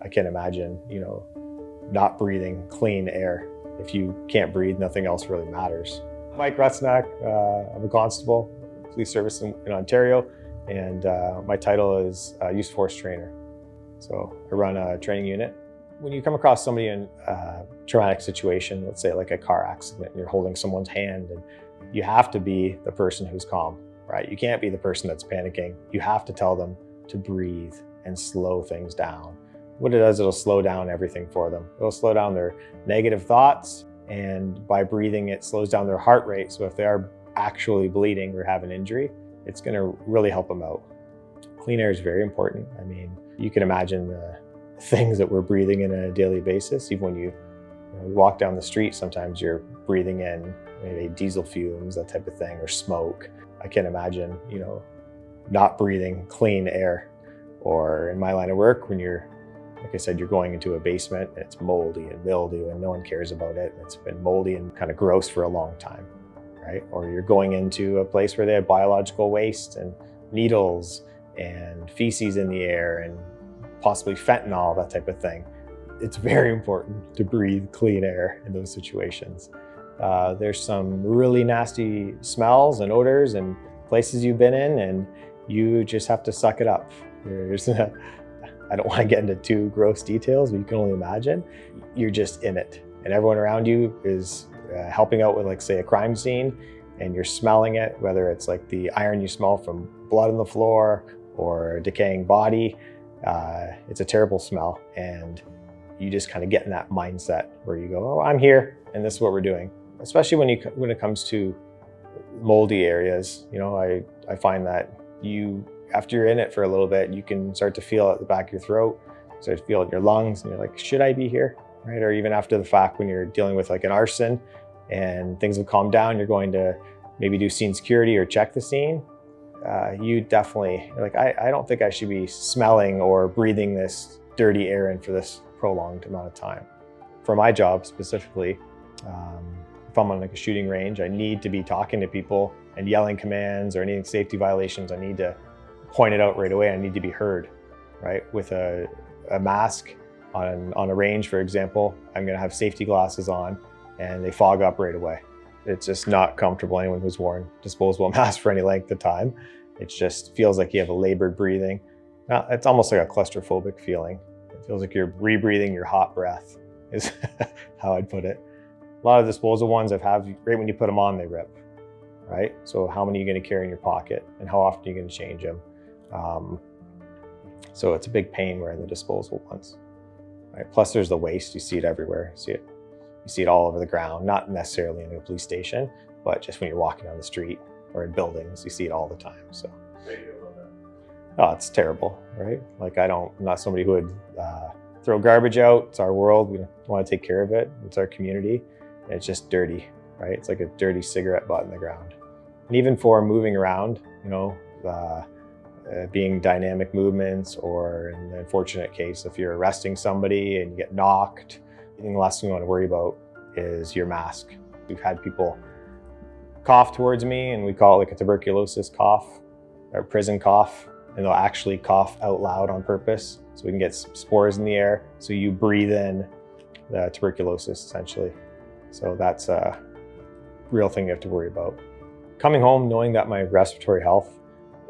I can't imagine, not breathing clean air. If you can't breathe, nothing else really matters. Mike Rutznak, I'm a constable, police service in Ontario, and my title is Youth Force Trainer. So I run a training unit. When you come across somebody in a traumatic situation, let's say like a car accident, and you're holding someone's hand, and you have to be the person who's calm, right? You can't be the person that's panicking. You have to tell them to breathe and slow things down. What it does, it'll slow down everything for them. It'll slow down their negative thoughts, and by breathing, it slows down their heart rate. So if they are actually bleeding or have an injury, it's going to really help them out. Clean air is very important. I mean, you can imagine the things that we're breathing on a daily basis. Even when you walk down the street, sometimes you're breathing in maybe diesel fumes, that type of thing, or smoke. I can't imagine, not breathing clean air. Or in my line of work, when like I said, you're going into a basement and it's moldy and mildew and no one cares about it. It's been moldy and kind of gross for a long time, right? Or you're going into a place where they have biological waste and needles and feces in the air and possibly fentanyl, that type of thing. It's very important to breathe clean air in those situations. There's some really nasty smells and odors and places you've been in, and you just have to suck it up. I don't want to get into too gross details, but you can only imagine. You're just in it, and everyone around you is helping out with, like, say, a crime scene, and you're smelling it, whether it's like the iron you smell from blood on the floor or a decaying body. It's a terrible smell, and you just kind of get in that mindset where you go, oh, I'm here, and this is what we're doing. Especially when it comes to moldy areas, I find that after you're in it for a little bit, you can start to feel it at the back of your throat, start to feel it in your lungs, and you're like, should I be here, right? Or even after the fact, when you're dealing with like an arson and things have calmed down, you're going to maybe do scene security or check the scene. You definitely, like, I don't think I should be smelling or breathing this dirty air in for this prolonged amount of time. For my job specifically, if I'm on like a shooting range, I need to be talking to people and yelling commands or any safety violations. I need to point it out right away. I need to be heard, right? With a mask on a range, for example, I'm gonna have safety glasses on and they fog up right away. It's just not comfortable. Anyone who's worn disposable masks for any length of time, it just feels like you have a labored breathing. Now, it's almost like a claustrophobic feeling. It feels like you're rebreathing your hot breath, is how I'd put it. A lot of disposable ones right when you put them on, they rip, right? So how many are you gonna carry in your pocket, and how often are you gonna change them? So it's a big pain wearing the disposable ones, right? Plus there's the waste. You see it everywhere. You see it all over the ground, not necessarily in a police station, but just when you're walking down the street or in buildings, you see it all the time. So, oh, it's terrible, right? Like, I'm not somebody who would throw garbage out. It's our world. We want to take care of it. It's our community. And it's just dirty, right? It's like a dirty cigarette butt in the ground. And even for moving around, being dynamic movements, or in the unfortunate case, if you're arresting somebody and you get knocked, the last thing you want to worry about is your mask. We've had people cough towards me, and we call it like a tuberculosis cough or prison cough, and they'll actually cough out loud on purpose so we can get spores in the air. So you breathe in the tuberculosis essentially. So that's a real thing you have to worry about. Coming home knowing that my respiratory health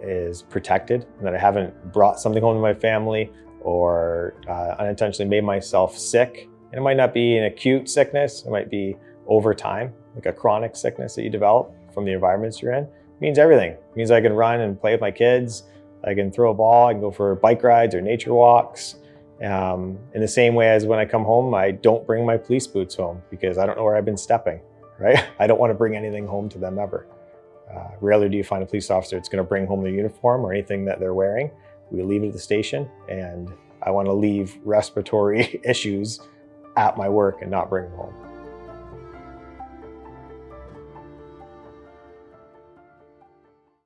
is protected and that I haven't brought something home to my family or unintentionally made myself sick. And it might not be an acute sickness, it might be over time, like a chronic sickness that you develop from the environments you're in. It means everything. It means I can run and play with my kids, I can throw a ball, I can go for bike rides or nature walks. In the same way as when I come home, I don't bring my police boots home because I don't know where I've been stepping, right? I don't want to bring anything home to them ever. Rarely do you find a police officer that's going to bring home their uniform or anything that they're wearing. We leave it at the station, and I want to leave respiratory issues at my work and not bring them home.